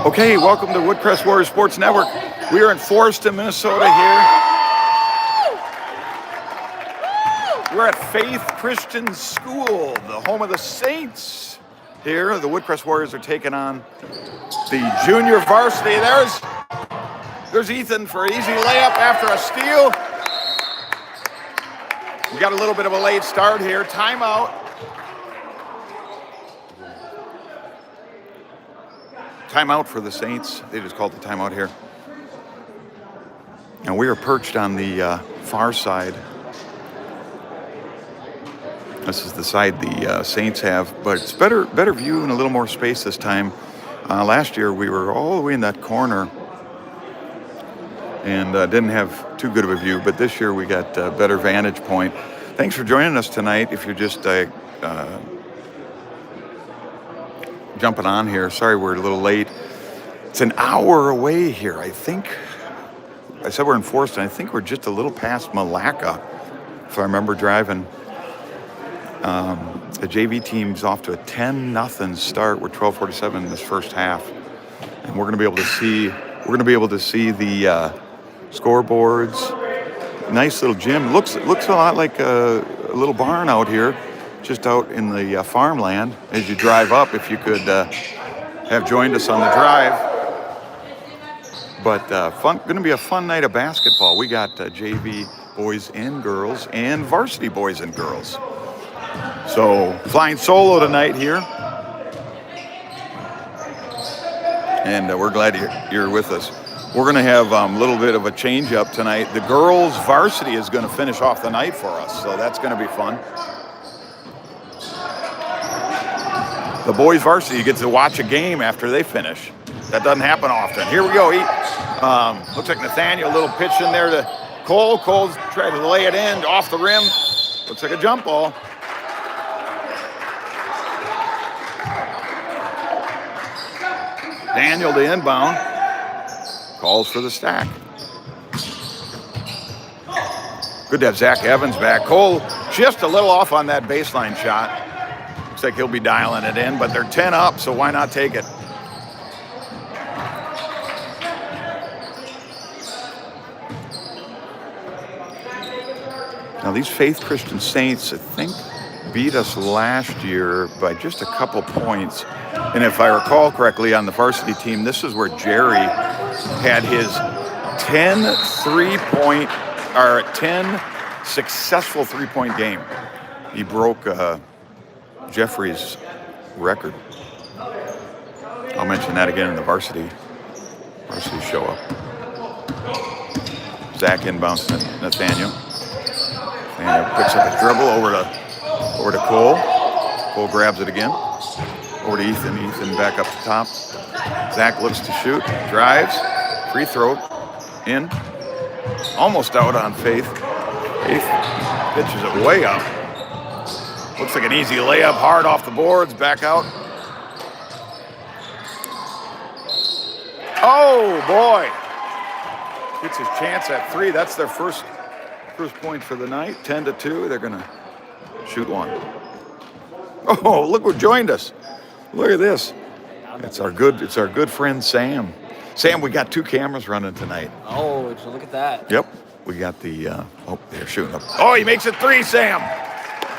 Okay, welcome to Woodcrest Warriors Sports Network. We are in Forreston, Minnesota here. We're at Faith Christian School, the home of the Saints. Here, the Woodcrest Warriors are taking on the junior varsity. There's Ethan for an easy layup after a steal. We got a little bit of a late start here. Timeout. Timeout for the Saints. They just called the timeout here. And we are perched on the far side. This is the side the Saints have, but it's better view and a little more space this time. Last year we were all the way in that corner and didn't have too good of a view, but this year we got a better vantage point. Thanks for joining us tonight. If you're just jumping on here, sorry we're a little late. It's an hour away here, I think. I said we're in Forreston. I think we're just a little past Malacca, if I remember driving. The JV team's off to a 10-0 start. We're 12:47 in this first half, and we're going to be able to see. We're going to be able to see the scoreboards. Nice little gym. Looks a lot like a little barn out here, just out in the farmland. As you drive up, if you could have joined us on the drive. But going to be a fun night of basketball. We got JV boys and girls and varsity boys and girls. So flying solo tonight here, and we're glad you're with us. We're going to have a little bit of a change up tonight. The girls varsity is going to finish off the night for us, so that's going to be fun. The boys varsity gets to watch a game after they finish. That doesn't happen often. Here we go. Looks like Nathaniel, a little pitch in there to Cole. Cole's trying to lay it in off the rim. Looks like a jump ball. Daniel to inbound. Calls for the stack. Good to have Zach Evans back. Cole just a little off on that baseline shot. Looks like he'll be dialing it in, but they're 10 up, so why not take it? Now these Faith Christian Saints, I think, beat us last year by just a couple points. And if I recall correctly, on the varsity team, this is where Jerry had his 10 successful three-point game. He broke Jeffrey's record. I'll mention that again in the varsity show up. Zach inbounds to Nathaniel. Nathaniel picks up a dribble over to Cole. Cole grabs it again. Over to Ethan. Ethan back up the top. Zach looks to shoot. Drives. Free throw. In. Almost out on Faith. Faith pitches it way up. Looks like an easy layup. Hard off the boards. Back out. Oh, boy. Gets his chance at three. That's their first point for the night. 10-2. They're going to shoot one. Oh, look who joined us. Look at this. It's our good friend Sam. Sam, we got two cameras running tonight. Oh, look at that. Yep. We got the they're shooting up. Oh, he makes it three, Sam.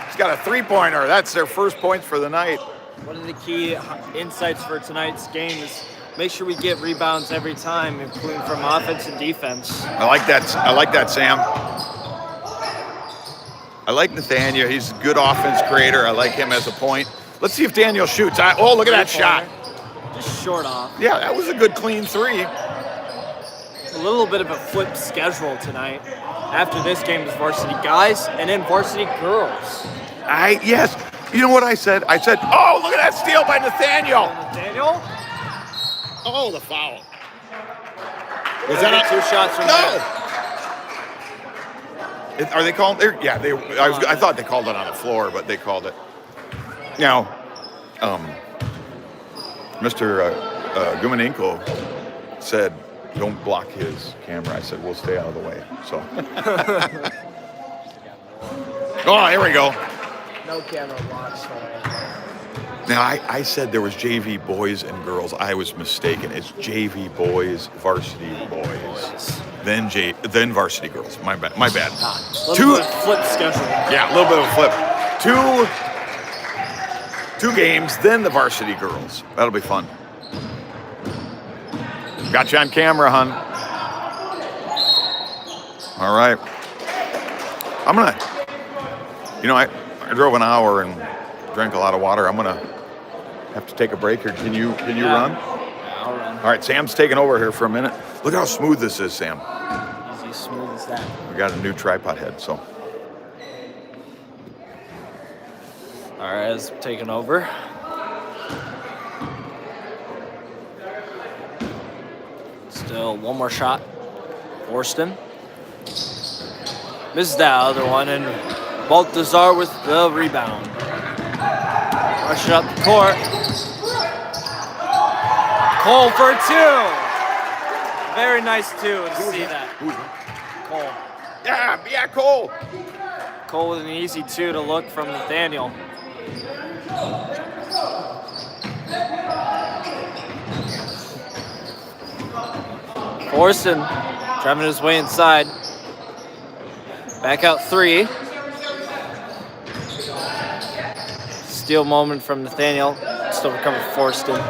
He's got a three-pointer. That's their first points for the night. One of the key insights for tonight's game is make sure we get rebounds every time, including from offense and defense. I like that, Sam. I like Nathaniel. He's a good offense creator. I like him as a point. Let's see if Daniel shoots. Oh, look at that shot. Just short off. Yeah, that was a good clean three. A little bit of a flipped schedule tonight. After this game is varsity guys and then varsity girls. Yes. You know what I said? I said, oh, look at that steal by Nathaniel. Nathaniel? Oh, the foul. Was that two shots from there? Are they calling? Yeah, I thought they called it on the floor, but they called it. Now, Mr. Gumaninko said, don't block his camera. I said, we'll stay out of the way. So. Oh, here we go. No camera blocks. Now, I said there was JV boys and girls. I was mistaken. It's JV boys, varsity boys, then varsity girls. My bad. My bad. A little bit of flip schedule. Yeah, a little bit of a flip. Two games, then the varsity girls. That'll be fun. Got you on camera, hon. All right. I'm gonna, I drove an hour and drank a lot of water. I'm gonna have to take a break here. Can you run? Yeah, I'll run. All right, Sam's taking over here for a minute. Look how smooth this is, Sam. Easy, smooth as that. We got a new tripod head, so. All right, it's taking over. Still one more shot. Forston. Misses that other one, and Baltazar with the rebound. Rush it up the court. Cole for 2. Very nice 2 to see that. Cole. Yeah, Cole. Cole with an easy 2 to look from Nathaniel. Forston driving his way inside. Back out 3. Steal moment from Nathaniel. Still recovered Forston.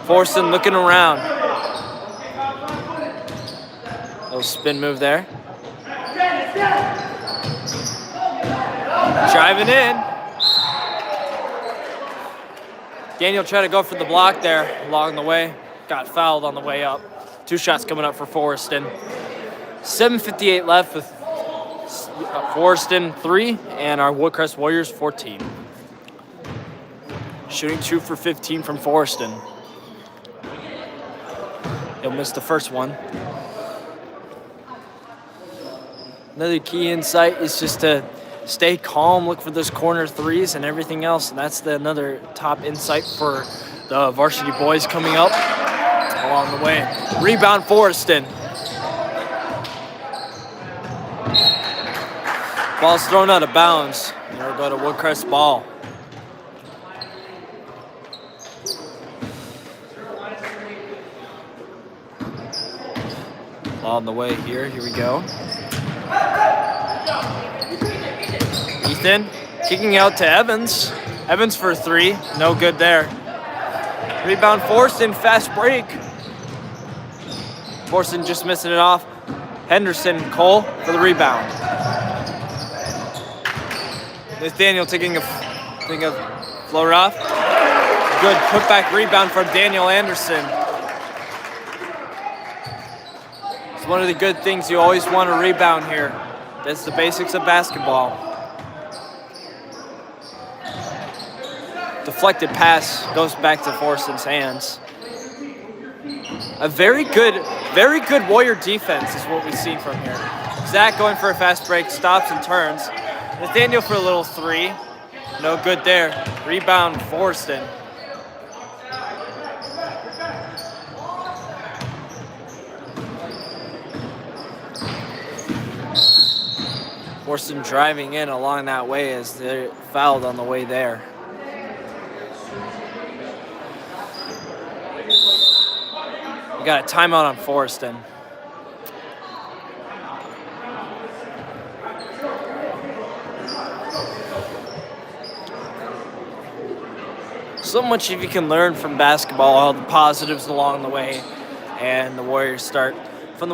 Forston looking around. Little spin move there. Driving in. Daniel tried to go for the block there along the way. Got fouled on the way up. 2 shots coming up for Forston. 7:58 left with Forston 3 and our Woodcrest Warriors 14. Shooting 2 for 15 from Forston. He'll miss the first one. Another key insight is just to stay calm, look for those corner 3s and everything else. And that's another top insight for the varsity boys coming up along the way. Rebound Forston. Ball's thrown out of bounds. It'll go to Woodcrest ball. Ball on the way here. Here we go. Ethan kicking out to Evans. Evans for 3. No good there. Rebound Forston. Fast break. Forston just missing it off. Henderson, Cole for the rebound. Nathaniel taking a floater off. Good putback rebound from Daniel Anderson. It's one of the good things you always want to rebound here. That's the basics of basketball. Deflected pass goes back to Forston's hands. A very good Warrior defense is what we've seen from here. Zach going for a fast break, stops and turns. Nathaniel for a little 3. No good there. Rebound Forston. Forston driving in along that way as they're fouled on the way there. We got a timeout on Forston. So much if you can learn from basketball, all the positives along the way, and the Warriors start from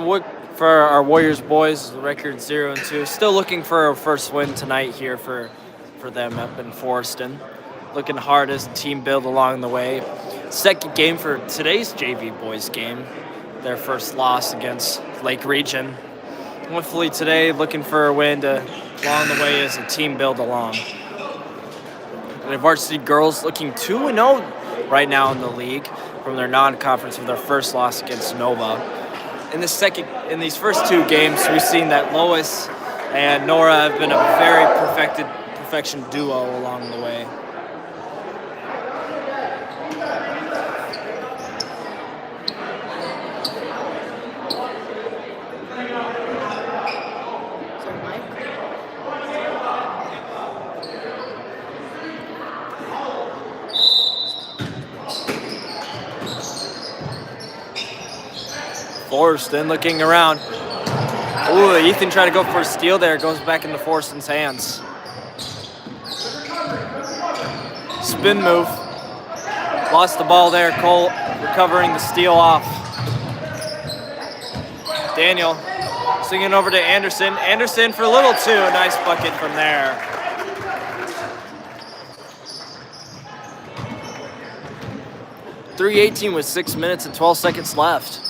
for our Warriors boys. The record 0-2. Still looking for a first win tonight here for them up in Forston. Looking hard as a team build along the way. Second game for today's JV boys game. Their first loss against Lake Region. Hopefully today, looking for a win along the way as a team build along. And the varsity girls looking 2-0 right now in the league from their non-conference with their first loss against Nova. In these first 2 games, we've seen that Lois and Nora have been a very perfection duo along the way. Forston looking around. Ooh, Ethan tried to go for a steal there. Goes back into Forston's hands. Spin move. Lost the ball there. Cole recovering the steal off. Daniel swinging over to Anderson. Anderson for a little two. A nice bucket from there. .318 with 6 minutes and 12 seconds left.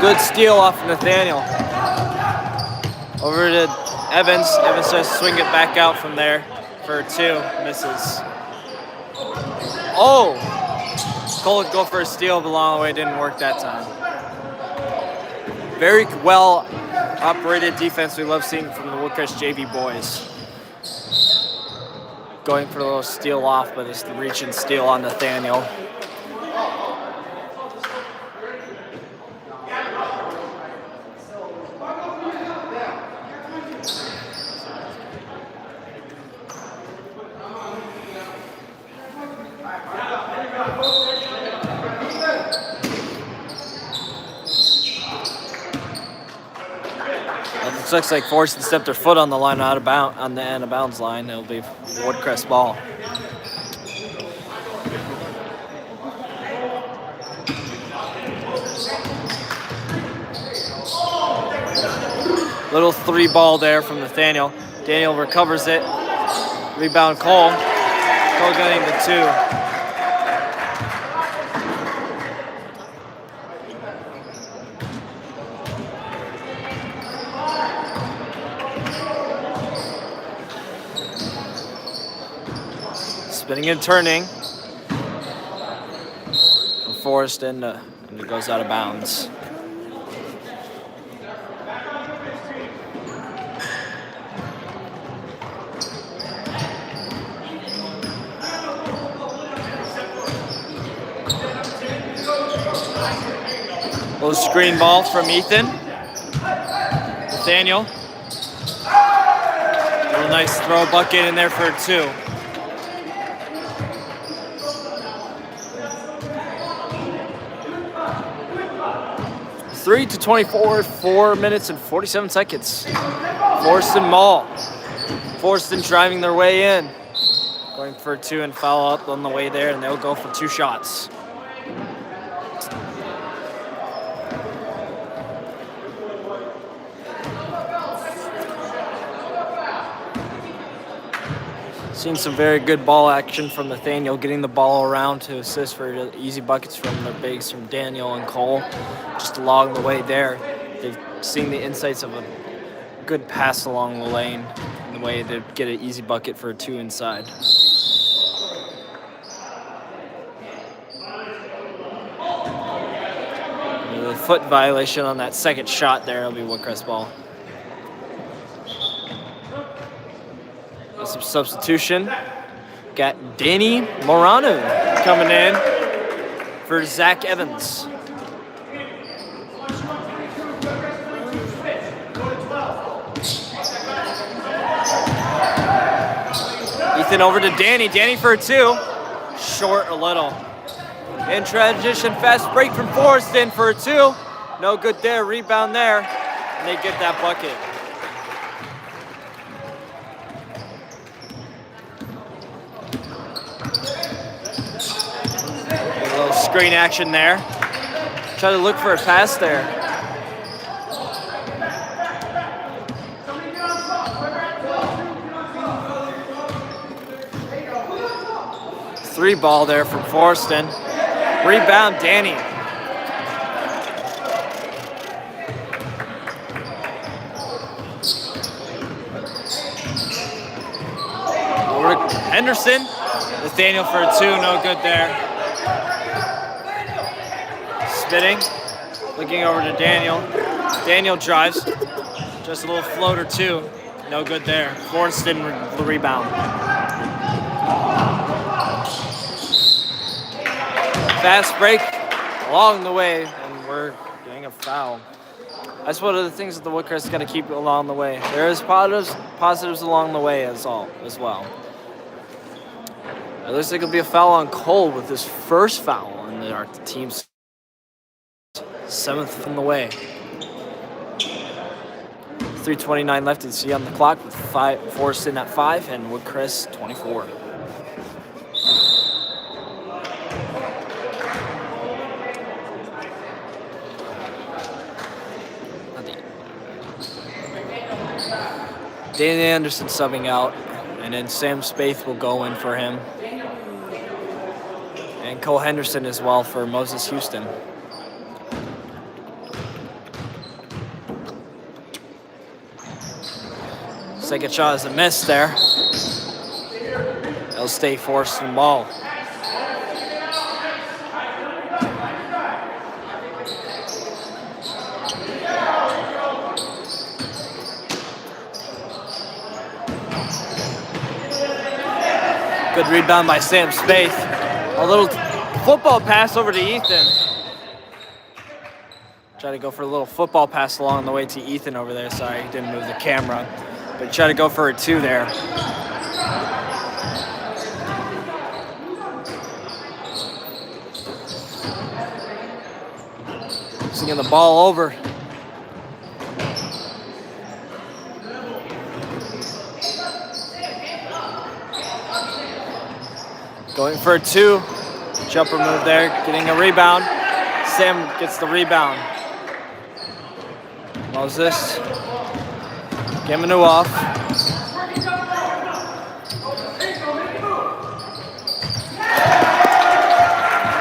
Good steal off Nathaniel. Over to Evans. Evans tries to swing it back out from there for a two. Misses. Oh! Cole would go for a steal, but along the way didn't work that time. Very well operated defense we love seeing from the Woodcrest JV boys. Going for a little steal off, but it's the reach and steal on Nathaniel. Looks like Forston stepped their foot on the line out of bound on the end of bounds line. It'll be Woodcrest ball. Little three ball there from Nathaniel. Daniel recovers it. Rebound Cole. Cole getting the two. Spinning and turning. Forced and it goes out of bounds. Little screen ball from Ethan. Nathaniel. Little nice throw bucket in there for a two. To 24, 4 minutes and 47 seconds. Forston Mall. Forston driving their way in. Going for a two and foul up on the way there, and they'll go for two shots. Seen some very good ball action from Nathaniel, getting the ball around to assist for easy buckets from their bigs from Daniel and Cole. Just along the way there, they've seen the insights of a good pass along the lane, in the way to get an easy bucket for a two inside. The foot violation on that second shot there will be Woodcrest ball. Some substitution. Got Danny Morano coming in for Zach Evans. Ethan over to Danny. Danny for a two. Short a little. In transition, fast break from Forston for a two. No good there. Rebound there. And they get that bucket. Screen action there. Try to look for a pass there. Three ball there from Forston. Rebound, Danny. Henderson. Nathaniel for a two, no good there. Spitting, looking over to Daniel. Daniel drives, just a little floater too. No good there. Forston the rebound. Fast break along the way, and we're getting a foul. That's one of the things that the Woodcrest got to keep along the way. There is positives along the way as well. It looks like it'll be a foul on Cole with his first foul on our team's 7th from the way. 3:29 left to see on the clock with Forston at 5 and Woodcrest 24. Danny Anderson subbing out, and then Sam Spaeth will go in for him. And Cole Henderson as well for Moses Houston. Second shot is a miss there. They'll stay Forston ball. Good rebound by Sam Spaeth. A little football pass over to Ethan. Try to go for a little football pass along the way to Ethan over there. Sorry, didn't move the camera. But try to go for a 2 there. Swinging the ball over. Going for a 2. Jumper move there, getting a rebound. Sam gets the rebound. Moses. Gimenu off.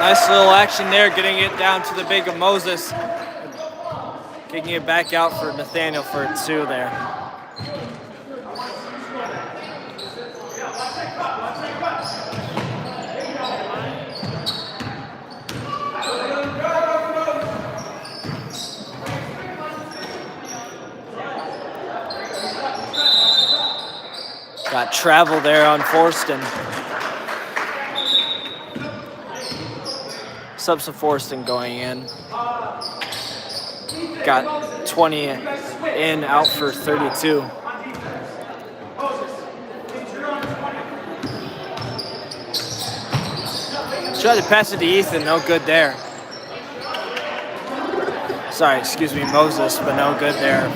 Nice little action there, getting it down to the big of Moses. Kicking it back out for Nathaniel for a 2 there. Got travel there on Forston. Subs of Forston going in. Got 20 in, out for 32. Tried to pass it to Ethan, no good there. Sorry, excuse me, Moses, but no good there.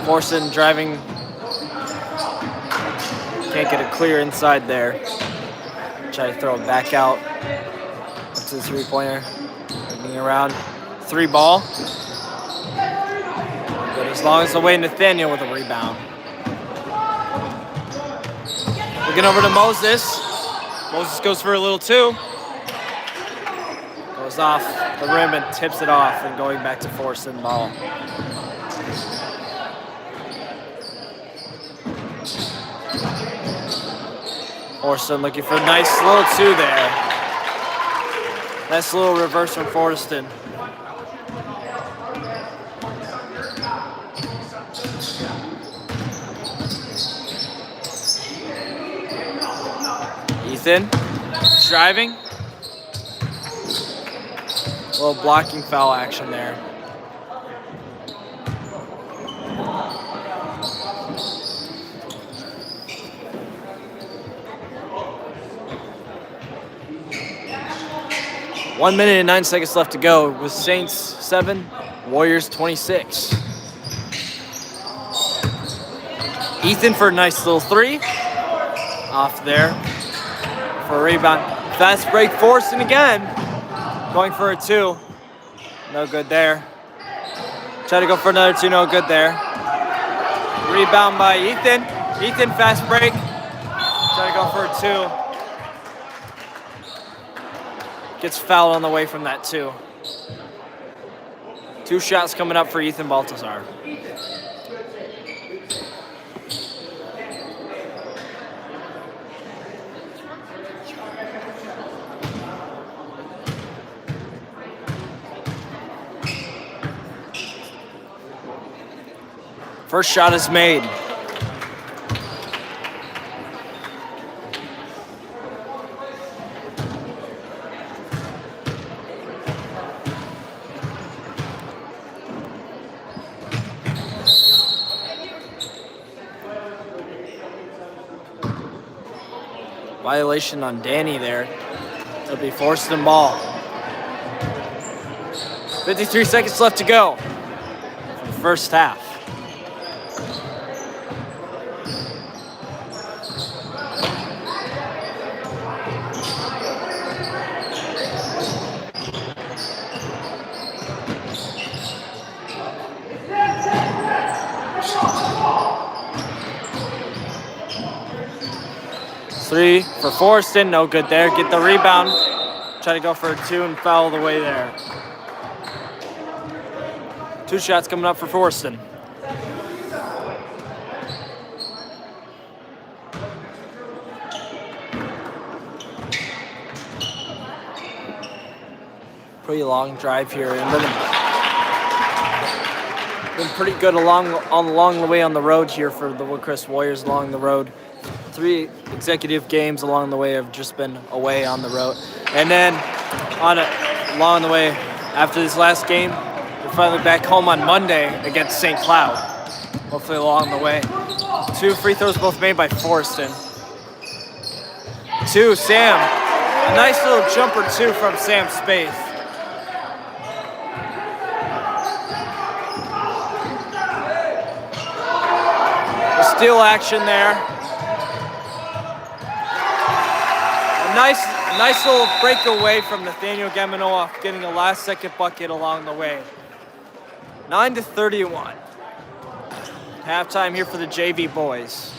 Forston driving, can't get a clear inside there. Try to throw it back out to the 3-pointer, moving around. 3 ball. But as long as the way Nathaniel with a rebound. Looking over to Moses. Moses goes for a little 2. Goes off the rim and tips it off, and going back to Forston ball. Forston looking for a nice little 2 there. Nice little reverse from Forston. Ethan driving. A little blocking foul action there. One minute and 9 seconds left to go with Saints 7, Warriors 26. Ethan for a nice little 3. Off there for a rebound. Fast break Forston again. Going for a 2. No good there. Try to go for another 2, no good there. Rebound by Ethan. Ethan, fast break. Try to go for a 2. Gets fouled on the way from that 2. 2 shots coming up for Ethan Baltazar. First shot is made. Violation on Danny there. It'll be forced in ball. 53 seconds left to go for the first half. Three for Forston, no good there. Get the rebound. Try to go for a 2 and foul the way there. 2 shots coming up for Forston. Pretty long drive here, and been pretty good along the way on the road here for the Woodcrest Warriors along the road. 3 consecutive games along the way have just been away on the road, and then along the way after this last game, we're finally back home on Monday against St. Cloud. Hopefully along the way. 2 free throws both made by Forston. 2, Sam. A nice little jumper 2 from Sam Spaeth. Steal action there. A nice little breakaway from Nathaniel Gaminoff, getting a last-second bucket along the way. 9-31. Halftime here for the JV boys.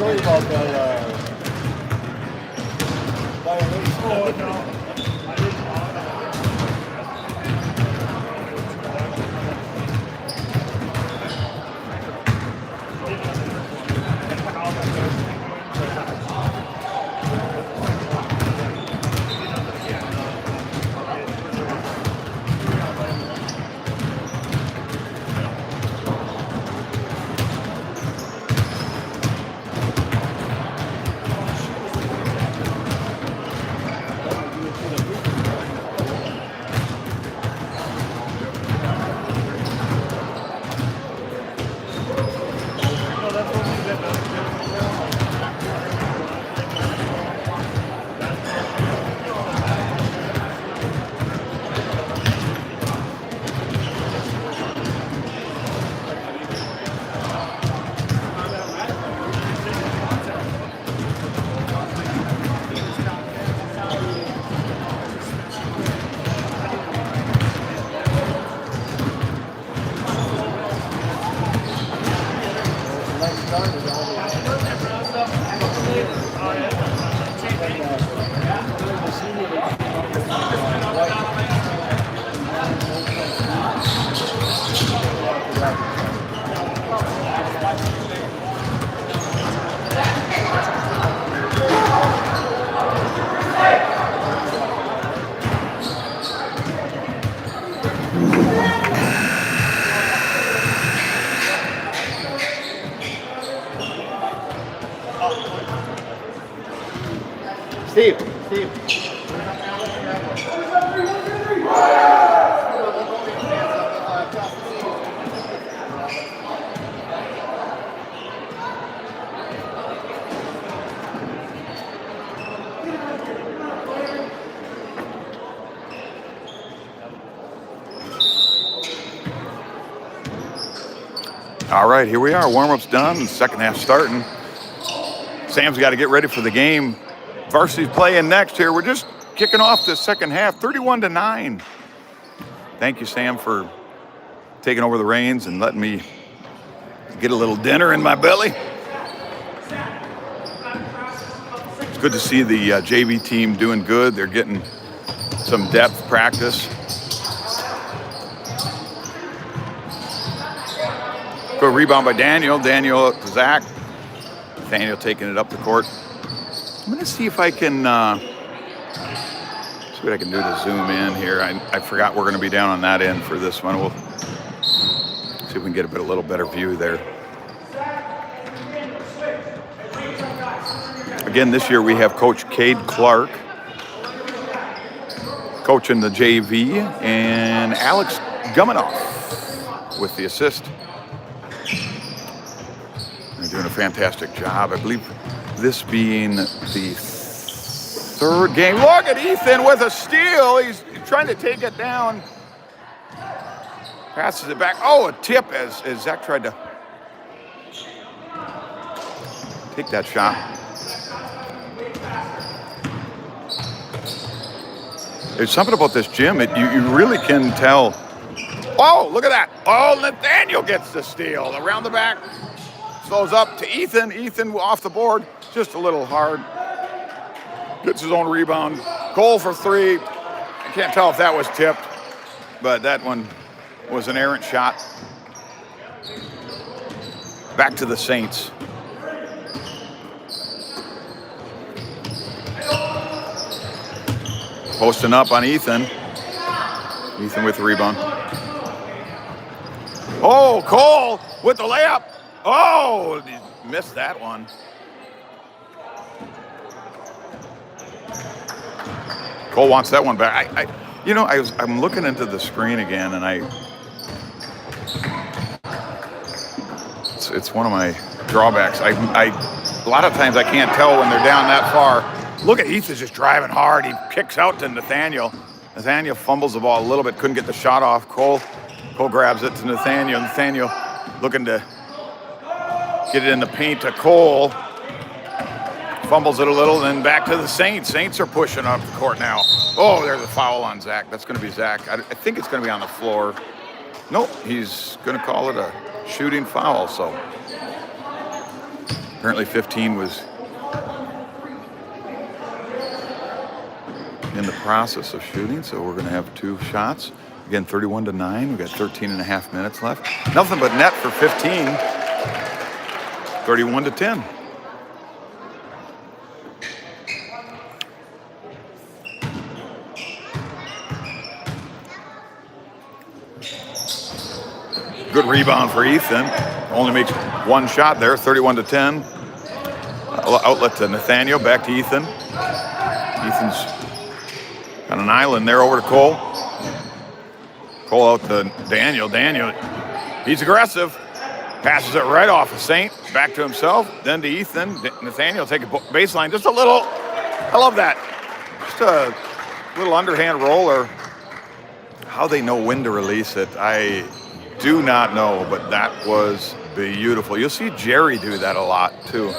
story about that violation. Steve. All right, here we are. Warm-up's done. Second half starting. Sam's got to get ready for the game. Varsity's playing next here. We're just kicking off the second half, 31-9. Thank you, Sam, for taking over the reins and letting me get a little dinner in my belly. It's good to see the JV team doing good. They're getting some depth practice. Good rebound by Daniel. Daniel to Zach. Nathaniel taking it up the court. I'm going to see if I can see what I can do to zoom in here. I forgot we're going to be down on that end for this one. We'll see if we can get a little better view there. Again, this year we have Coach Cade Clark coaching the JV and Alex Guminoff with the assist. They're doing a fantastic job. I believe this being the third game. Look at Ethan with a steal. He's trying to take it down. Passes it back. Oh, a tip as Zach tried to take that shot. There's something about this gym. You really can tell. Oh, look at that. Oh, Nathaniel gets the steal. Around the back. Slows up to Ethan. Ethan off the board. Just a little hard. Gets his own rebound. Goal for three. I can't tell if that was tipped, but that one was an errant shot. Back to the Saints. Posting up on Ethan. Ethan with the rebound. Oh, Cole with the layup. Oh, he missed that one. Cole wants that one back. I'm looking into the screen again, and it's one of my drawbacks. A lot of times I can't tell when they're down that far. Look at Ethan's just driving hard. He kicks out to Nathaniel. Nathaniel fumbles the ball a little bit, couldn't get the shot off. Cole grabs it to Nathaniel. Nathaniel looking to get it in the paint to Cole. Fumbles it a little, then back to the Saints. Saints are pushing up the court now. Oh, there's a foul on Zach. That's going to be Zach. I think it's going to be on the floor. Nope, he's going to call it a shooting foul. So Apparently 15 was in the process of shooting, so we're going to have 2 shots. Again, 31-9. We've got 13 and a half minutes left. Nothing but net for 15. 31-10. Good rebound for Ethan. Only makes 1 shot there, 31-10. Outlet to Nathaniel, back to Ethan. Ethan's got an island there over to Cole. Cole out to Daniel. Daniel, he's aggressive. Passes it right off of Saint, back to himself, then to Ethan. Nathaniel take a baseline, just a little, I love that. Just a little underhand roller. How they know when to release it, I do not know, but that was beautiful. You'll see Jerry do that a lot too.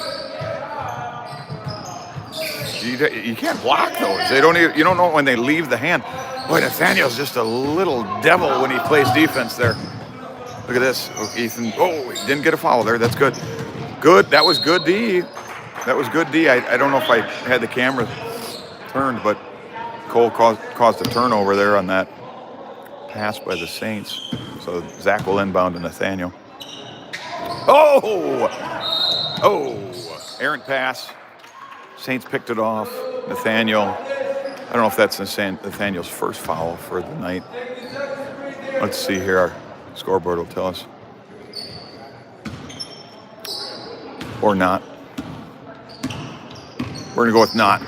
You can't block those. They don't even, you don't know when they leave the hand. Boy, Nathaniel's just a little devil when he plays defense there. Look at this, Ethan. Oh, he didn't get a foul there. That's good. Good. That was good D. That was good D. I don't know if I had the camera turned, but Cole caused a turnover there on that pass by the Saints. So Zach will inbound to Nathaniel. Oh! Errant pass. Saints picked it off. Nathaniel. I don't know if that's Nathaniel's first foul for the night. Let's see here. Our scoreboard will tell us. Or not. We're going to go with not.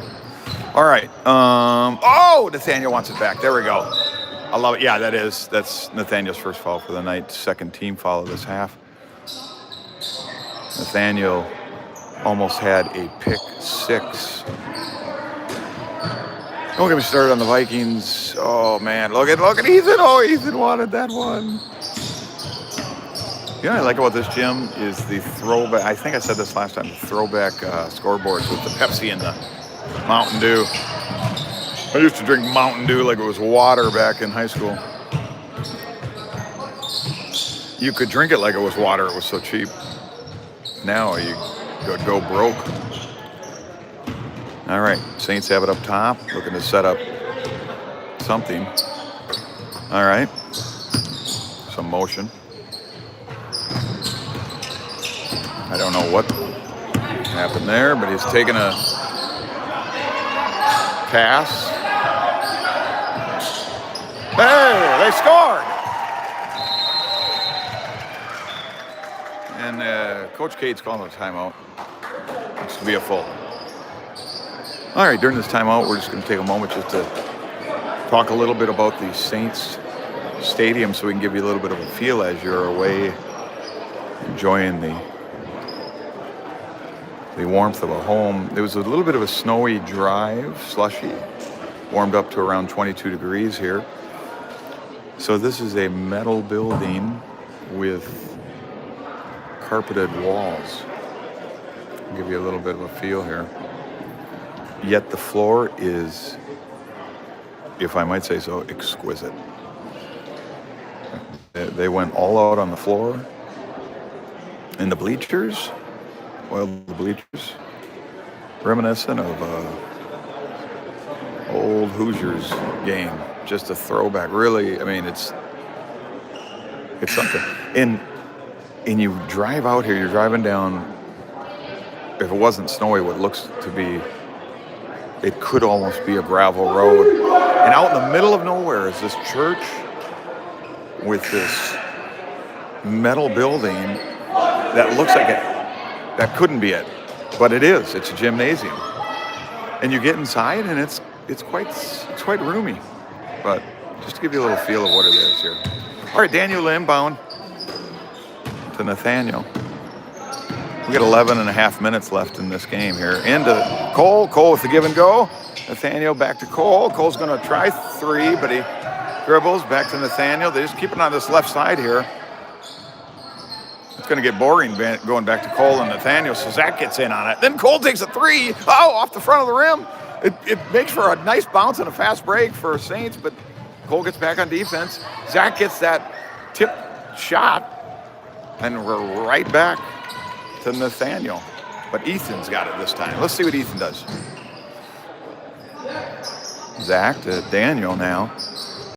All right. Nathaniel wants it back. There we go. I love it. Yeah, that's Nathaniel's first foul for the night. Second team foul of this half. Nathaniel almost had a pick 6. Don't get me started on the Vikings. Oh man, look at Ethan. Oh, Ethan wanted that one. You know what I like about this, Jim, is the throwback. I think I said this last time. The throwback scoreboards with the Pepsi and the Mountain Dew. I used to drink Mountain Dew like it was water back in high school. You could drink it like it was water. It was so cheap. Now you go broke. All right, Saints have it up top, looking to set up something. All right, some motion. I don't know what happened there, but he's taking a pass. Hey, they scored! And Coach Cade's calling a timeout. It's going to be a full. All right, during this timeout, we're just going to take a moment just to talk a little bit about the Saints Stadium so we can give you a little bit of a feel as you're away enjoying the warmth of a home. There was a little bit of a snowy drive, slushy, warmed up to around 22 degrees here. So this is a metal building with carpeted walls. I'll give you a little bit of a feel here. Yet the floor is, if I might say so, exquisite. They went all out on the floor. In the bleachers, the bleachers, reminiscent of old Hoosiers game. Just a throwback. Really, I mean, it's something. And you drive out here, you're driving down, if it wasn't snowy, what looks to be, it could almost be a gravel road. And out in the middle of nowhere is this church with this metal building that looks like it. That couldn't be it, but it is. It's a gymnasium. And you get inside and it's quite roomy. But just to give you a little feel of what it is here. All right, Daniel inbound to Nathaniel. We got 11 and a half minutes left in this game here. Into Cole. Cole with the give and go. Nathaniel back to Cole. Cole's going to try 3, but he dribbles back to Nathaniel. They just keep it on this left side here. It's going to get boring going back to Cole and Nathaniel, so Zach gets in on it. Then Cole takes a 3. Oh, off the front of the rim. It makes for a nice bounce and a fast break for Saints, but Cole gets back on defense. Zach gets that tip shot, and we're right back to Nathaniel. But Ethan's got it this time. Let's see what Ethan does. Zach to Daniel now.